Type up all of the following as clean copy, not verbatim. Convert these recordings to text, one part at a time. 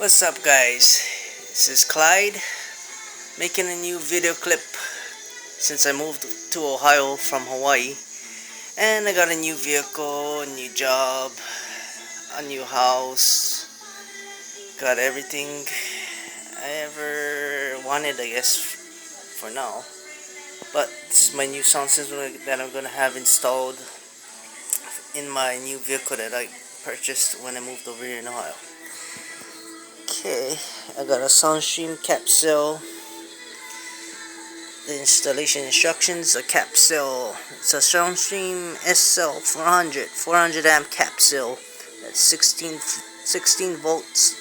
What's up, guys? This is Clyde making a new video clip since I moved to Ohio from Hawaii, and I got a new vehicle, a new job, a new house, got everything I ever wanted, I guess, for now. But this is my new sound system that I'm gonna have installed in my new vehicle that I purchased when I moved over here in Ohio. Okay, I got a Soundstream CAPCELL. The installation instructions: a CAPCELL. It's a Soundstream SCELL-400 400 amp CAPCELL. That's 16 volts.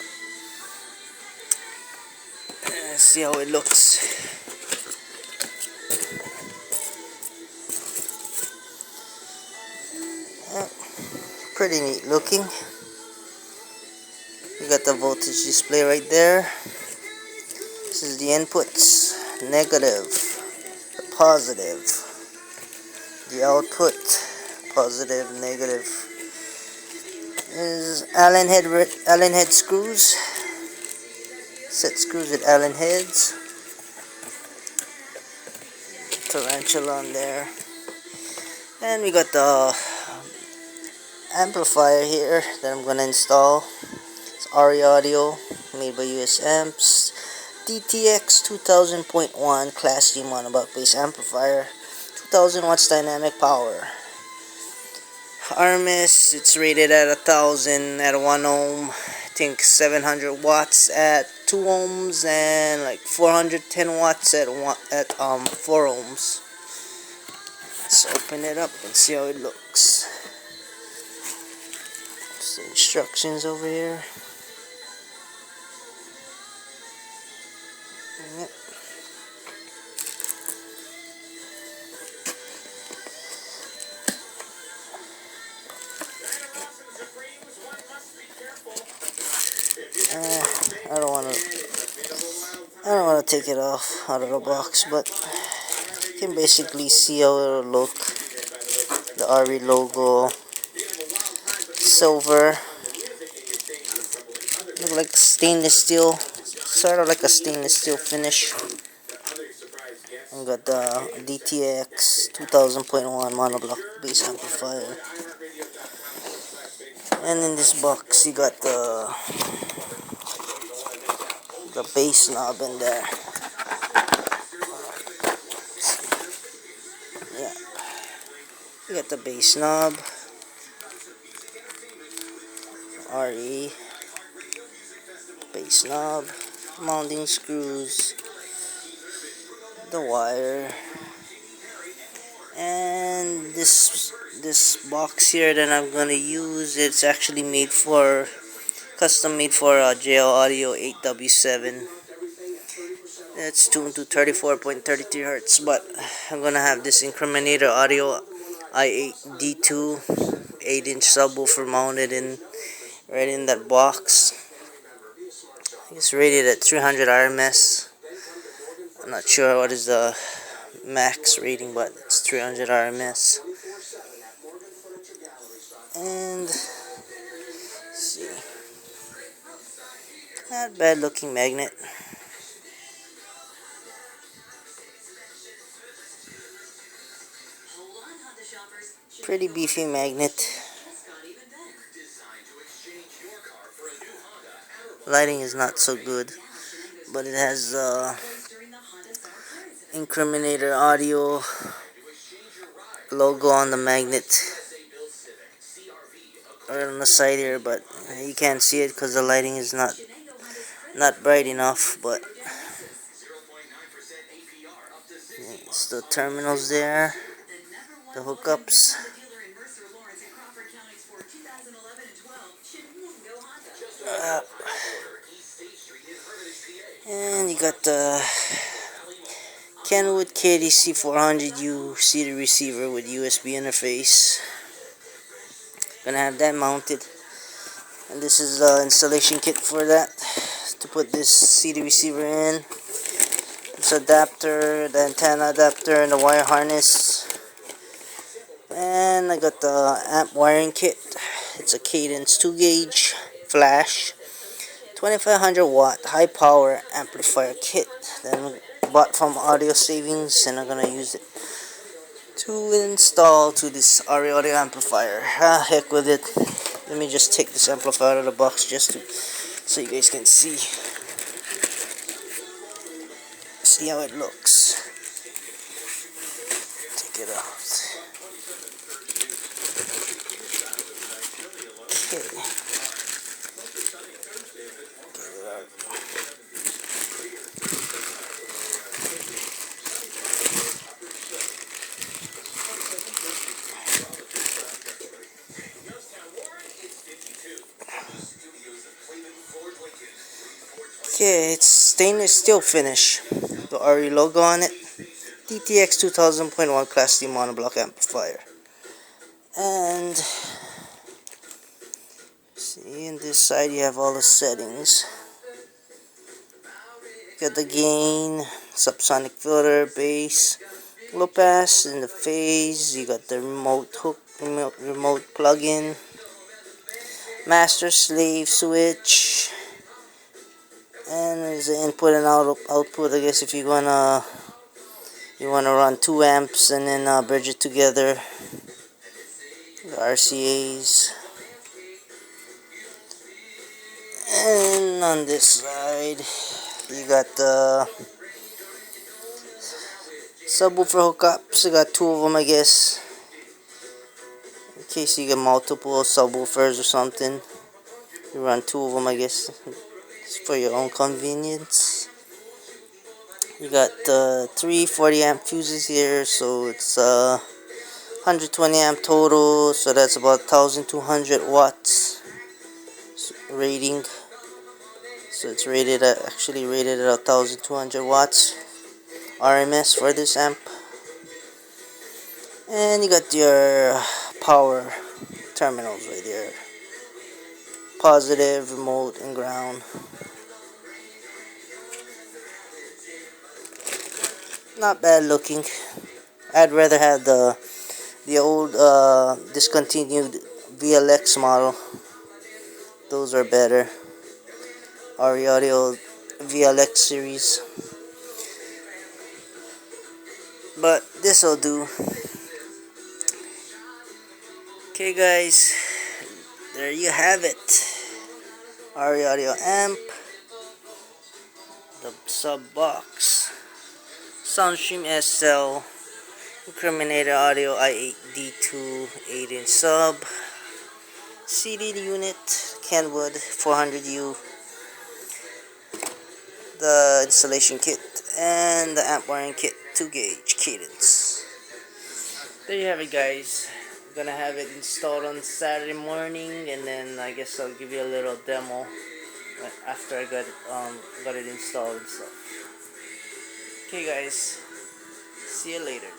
Let's see how it looks. Pretty neat looking. You got the voltage display right there. This is the inputs: negative, the positive, the output, positive, negative. Is Allen head screws. Set screws with Allen heads. Tarantula on there. And we got the amplifier here that I'm gonna install. It's RE Audio, made by US Amps. DTX 2000.1 Class D monobuck bass amplifier, 2000 watts dynamic power. RMS, it's rated at 1000 at 1 ohm. I think 700 watts at 2 ohms and like 410 watts at 4 ohms. Let's open it up and see how it looks. There's the instructions over here. Yep. I don't want to take it off out of the box, but you can basically see how it'll look. The RE logo, silver, look like stainless steel, sort of like a stainless steel finish. We got the DTX 2000.1 monoblock bass amplifier, and in this box you got the bass knob in there. Yeah, you got the bass knob, RE bass knob, mounting screws, the wire, and this box here that I'm gonna use, it's actually custom made for a JL Audio I8W7. It's tuned to 34.33 Hertz, but I'm gonna have this Incriminator Audio I8D2 8-inch subwoofer mounted right in that box. It's rated at 300 RMS. I'm not sure what is the max rating, but it's 300 RMS. And let's see, not bad looking magnet. Pretty beefy magnet. Lighting is not so good, but it has Incriminator Audio logo on the magnet right on the side here, but you can't see it because the lighting is not bright enough. But it's the terminals there, the hookups. And you got the Kenwood KDC400U CD receiver with USB interface. Gonna have that mounted. And this is the installation kit for that, to put this CD receiver in. This adapter, the antenna adapter, and the wire harness. And I got the amp wiring kit. It's a Cadence 2 gauge flash, 2500 watt high power amplifier kit that I bought from Audio Savings, and I'm gonna use it to install to this audio amplifier. Heck with it. Let me just take this amplifier out of the box just to so you guys can see how it looks. Take it out. Okay. Get it out. Okay, it's stainless steel finish. The RE logo on it. DTX 2000.1 Class D monoblock amplifier. And see, in this side you have all the settings. Got the gain, subsonic filter, bass, low pass, and the phase. You got the remote hook, remote plug-in, master slave switch, and there's the input and output. I guess if you wanna run 2 amps and then bridge it together. The RCA's. And on this side you got the subwoofer hookups. You got 2 of them, I guess, in case you get multiple subwoofers or something. You run 2 of them, I guess. It's for your own convenience. You got 3 40 amp fuses here, so it's 120 amp total, so that's about 1200 watts rating. So it's rated at, actually rated at 1200 watts RMS for this amp. And you got your power terminals right there. Positive, remote, and ground. Not bad looking. I'd rather have the old discontinued VLX model. Those are better. RE Audio VLX series. But this'll do. Okay guys, there you have it. RE Audio amp, the sub box, Soundstream SCELL, Incriminator Audio I8D2 8-inch sub, CD unit, Kenwood 400U, the installation kit, and the amp wiring kit to Gauge Cadence. There you have it, guys. I'm gonna have it installed on Saturday morning, and then I guess I'll give you a little demo after I got it installed and stuff. Okay guys, see you later.